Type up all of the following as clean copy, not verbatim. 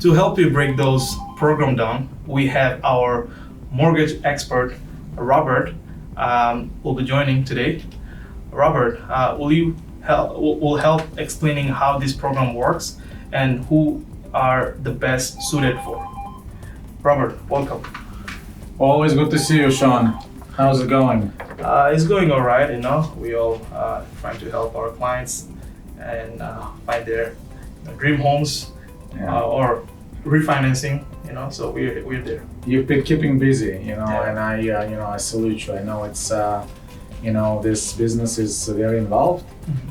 To help you break those program down, we have our mortgage expert, Robert, will be joining today. Robert, will help explaining how this program works and who are the best suited for. Robert, welcome. Always good to see you, Sean. How's it going? It's going all right. We all trying to help our clients and find their dream homes or refinancing. So we're there. You've been keeping busy, Yeah. and I salute you. I know it's, this business is very involved.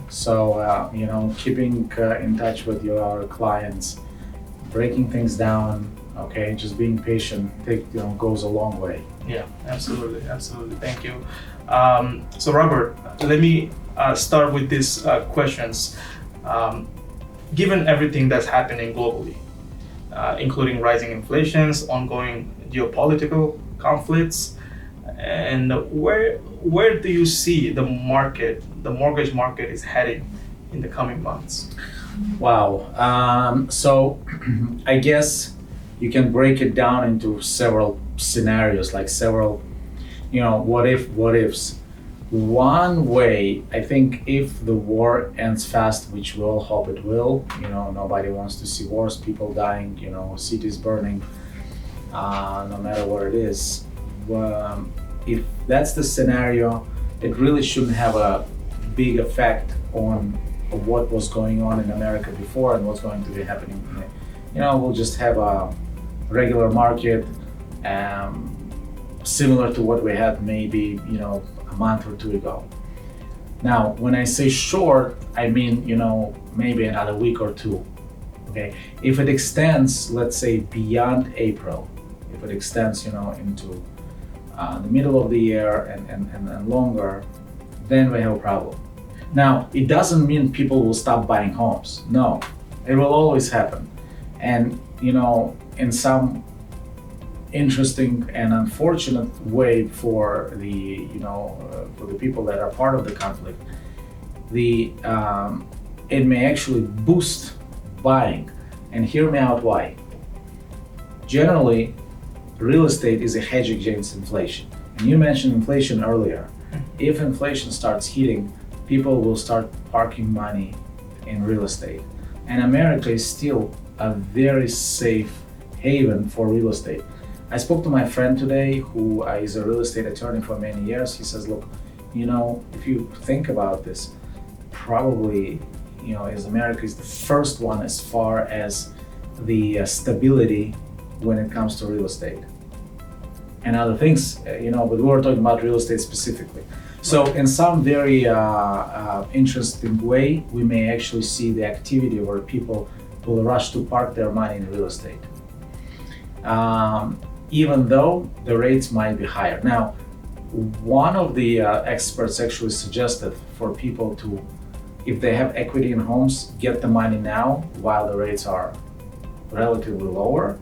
So, keeping in touch with your clients, breaking things down, okay, just being patient, goes a long way. Yeah, absolutely. Thank you. So Robert, let me start with these questions. Given everything that's happening globally, including rising inflations, ongoing geopolitical conflicts, and where do you see the mortgage market is heading in the coming months? Wow. So I guess you can break it down into several scenarios, like several, what ifs. One way, I think, if the war ends fast, which we all hope it will, nobody wants to see wars, people dying, cities burning, no matter what it is. If that's the scenario, it really shouldn't have a big effect on what was going on in America before and what's going to be happening. We'll just have a regular market, similar to what we had maybe, a month or two ago. Now, when I say short, I mean, maybe another week or two, okay? If it extends, let's say beyond April, if it extends, into the middle of the year and longer, then we have a problem. Now, it doesn't mean people will stop buying homes. No, it will always happen. And, in some interesting and unfortunate way for the people that are part of the conflict, it may actually boost buying. And hear me out why. Generally, real estate is a hedge against inflation. And you mentioned inflation earlier. If inflation starts hitting, people will start parking money in real estate. And America is still a very safe haven for real estate. I spoke to my friend today who is a real estate attorney for many years. He says, look, if you think about this, probably, as America is the first one as far as the stability when it comes to real estate and other things, but we were talking about real estate specifically. So in some very interesting way, we may actually see the activity where people will rush to park their money in real estate, even though the rates might be higher. Now, one of the experts actually suggested for people to, if they have equity in homes, get the money now while the rates are relatively lower.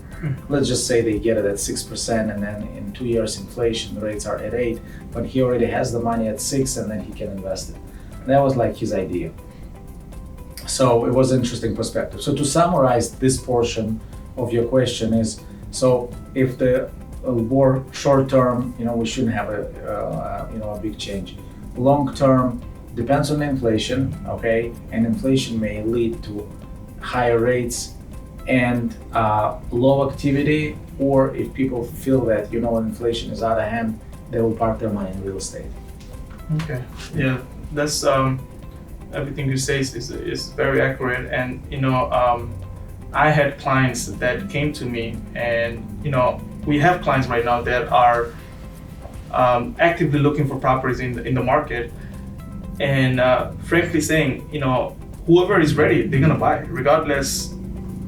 Let's just say they get it at 6%, and then in 2 years inflation, the rates are at 8, but he already has the money at 6, and then he can invest it. That was like his idea. So it was an interesting perspective. So to summarize this portion of your question is, so if the war short term, we shouldn't have a big change. Long term depends on the inflation, okay, and inflation may lead to higher rates and low activity, or if people feel that when inflation is out of hand, they will park their money in real estate. Okay, yeah, that's everything you say is very accurate. And I had clients that came to me, and we have clients right now that are actively looking for properties in the market, and frankly saying, whoever is ready, they're gonna buy, regardless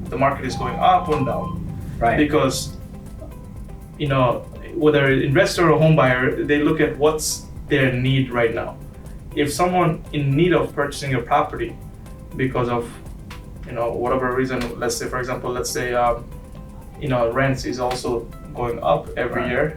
the market is going up or down. Right. Because whether investor or home buyer, they look at what's their need right now. If someone in need of purchasing a property because of whatever reason, let's say rents is also going up every year,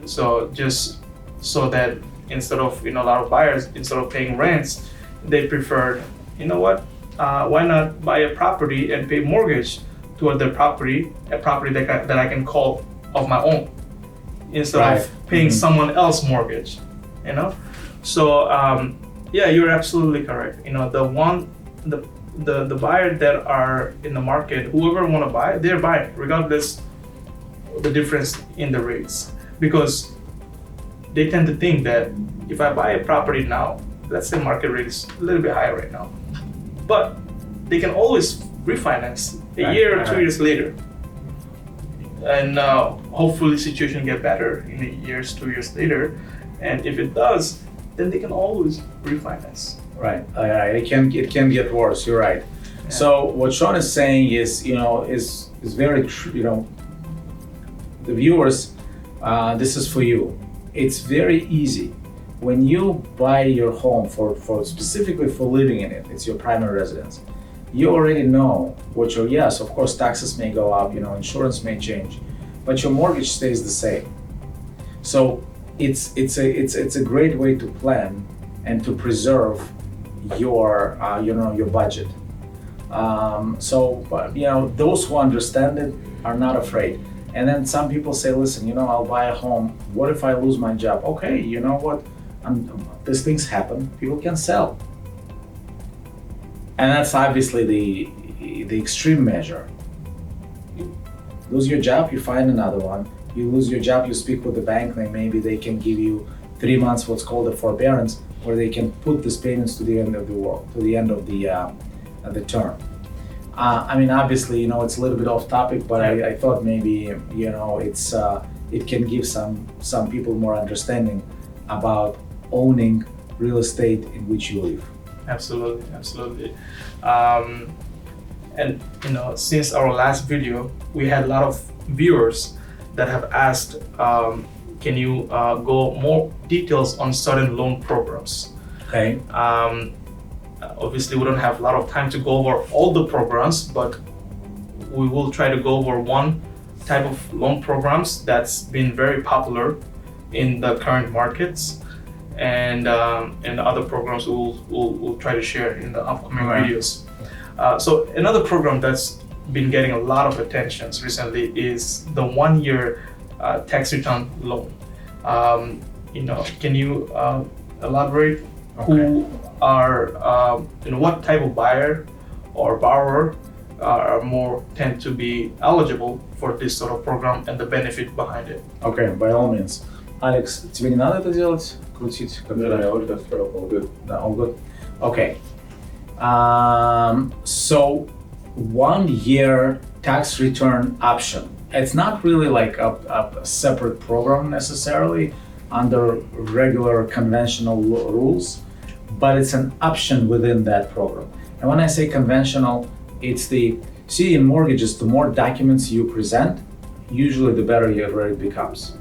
so just so that instead of a lot of buyers, instead of paying rents, they preferred, why not buy a property and pay mortgage to other property, a property that I can call of my own, instead Right. of paying someone else's mortgage, you know. So yeah, you're absolutely correct. You know, the buyer that are in the market, whoever want to buy, they're buying regardless of the difference in the rates, because they tend to think that if I buy a property now, let's say market rate is a little bit higher right now, but they can always refinance a Right, year or right. 2 years later, and hopefully situation get better in a years, 2 years later, and if it does, then they can always refinance. Right. It can get worse. You're right. Yeah. So what Sean is saying is, is very true. The viewers, this is for you. It's very easy when you buy your home for specifically for living in it. It's your primary residence. You already know what your, yes, of course, taxes may go up. Insurance may change, but your mortgage stays the same. So it's a great way to plan and to preserve your your budget. Those who understand it are not afraid. And then some people say, listen, I'll buy a home. What if I lose my job? Okay, you know what? These things happen. People can sell. And that's obviously the extreme measure. You lose your job, you find another one. You lose your job, you speak with the bank, and maybe they can give you 3 months, what's called a forbearance, where they can put these payments to the end of the term. Obviously, it's a little bit off topic, but I thought maybe, it can give some people more understanding about owning real estate in which you live. Absolutely. And since our last video, we had a lot of viewers that have asked, can you go more details on certain loan programs? Okay. Obviously, we don't have a lot of time to go over all the programs, but we will try to go over one type of loan programs that's been very popular in the current markets, and the other programs we'll try to share in the upcoming videos. So another program that's been getting a lot of attention recently is the 1-year tax return loan. Can you elaborate who are, what type of buyer or borrower are more tend to be eligible for this sort of program and the benefit behind it? Okay, by all means. Алекс, тебе не надо это делать? Крутить? Yeah, I would have thrown all good. No, all good. Okay. So 1-year tax return option. It's not really like a separate program necessarily under regular conventional rules, but it's an option within that program. And when I say conventional, it's in mortgages, the more documents you present, usually the better your rate becomes.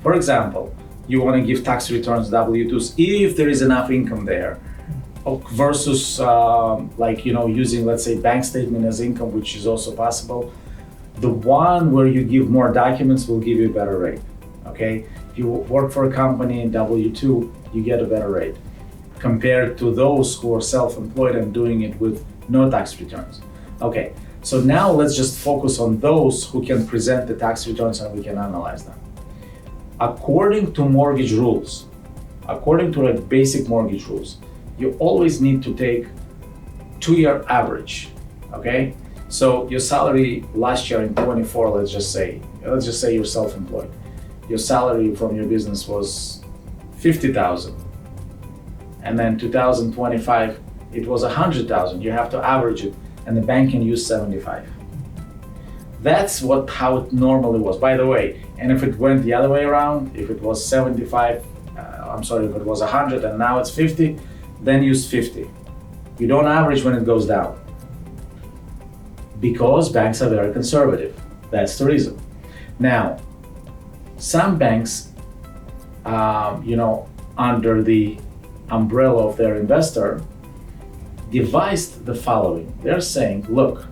For example, you want to give tax returns, W-2s, if there is enough income there, versus using, let's say, bank statement as income, which is also possible. The one where you give more documents will give you a better rate, okay? If you work for a company in W-2, you get a better rate compared to those who are self-employed and doing it with no tax returns. Okay, so now let's just focus on those who can present the tax returns and we can analyze them. According to mortgage rules, according to the basic mortgage rules, you always need to take 2-year average, okay? So your salary last year in 24, let's just say you're self-employed. Your salary from your business was 50,000. And then 2025, it was 100,000. You have to average it, and the bank can use 75. That's how it normally was. By the way, and if it went the other way around, if it was 75, if it was 100 and now it's 50, then use 50. You don't average when it goes down, because banks are very conservative. That's the reason. Now, some banks, under the umbrella of their investor, devised the following. They're saying, look,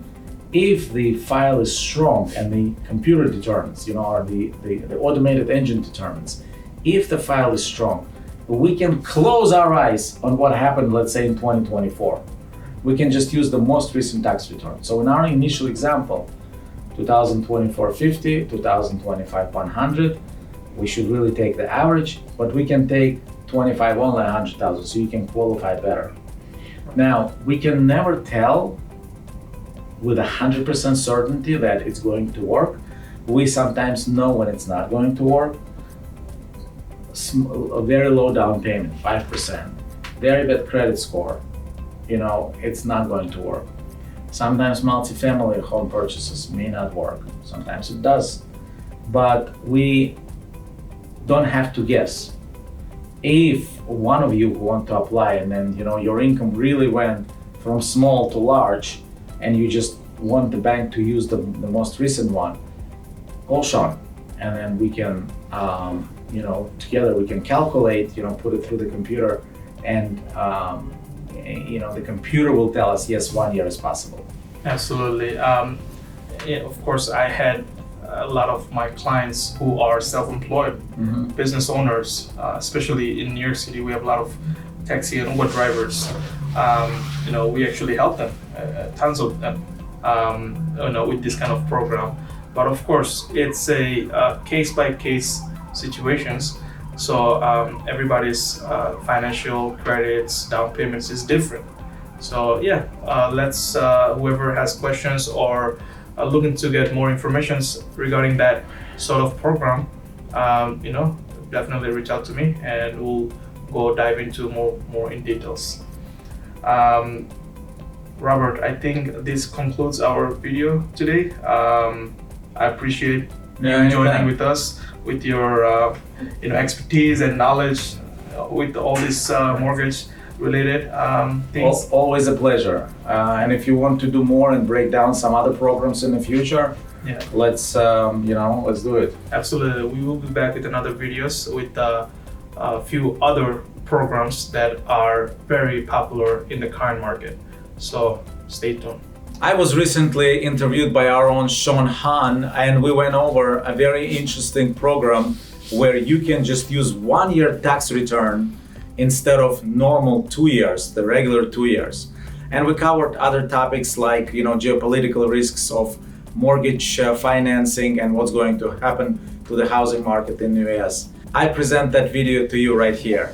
if the file is strong and the computer determines, or the automated engine determines, if the file is strong, we can close our eyes on what happened, let's say in 2024. We can just use the most recent tax return. So in our initial example, 2024 50, 2025 100. We should really take the average, but we can take 25 only 100,000, so you can qualify better. Now, we can never tell with 100% certainty that it's going to work. We sometimes know when it's not going to work. A very low down payment, 5%, very bad credit score, it's not going to work. Sometimes multifamily home purchases may not work. Sometimes it does. But we don't have to guess. If one of you who want to apply and then your income really went from small to large and you just want the bank to use the most recent one, call Sean, and then we can together we can calculate, put it through the computer, and the computer will tell us, yes, 1 year is possible. Absolutely. Of course, I had a lot of my clients who are self-employed business owners, especially in New York City. We have a lot of taxi and Uber drivers. We actually help them, tons of them, with this kind of program. But of course, it's a case-by-case situations. So everybody's financial credits, down payments is different. So let's whoever has questions or looking to get more information regarding that sort of program, definitely reach out to me and we'll go dive into more in details. Robert, I think this concludes our video today. I appreciate you joining with us with your expertise and knowledge with all this mortgage related things. Always a pleasure. And if you want to do more and break down some other programs in the future, let's do it. Absolutely. We will be back with another videos with a few other programs that are very popular in the current market. So stay tuned. I was recently interviewed by our own Sean Han, and we went over a very interesting program where you can just use 1 year tax return instead of normal 2 years, the regular 2 years. And we covered other topics like, geopolitical risks of mortgage financing and what's going to happen to the housing market in the US. I present that video to you right here.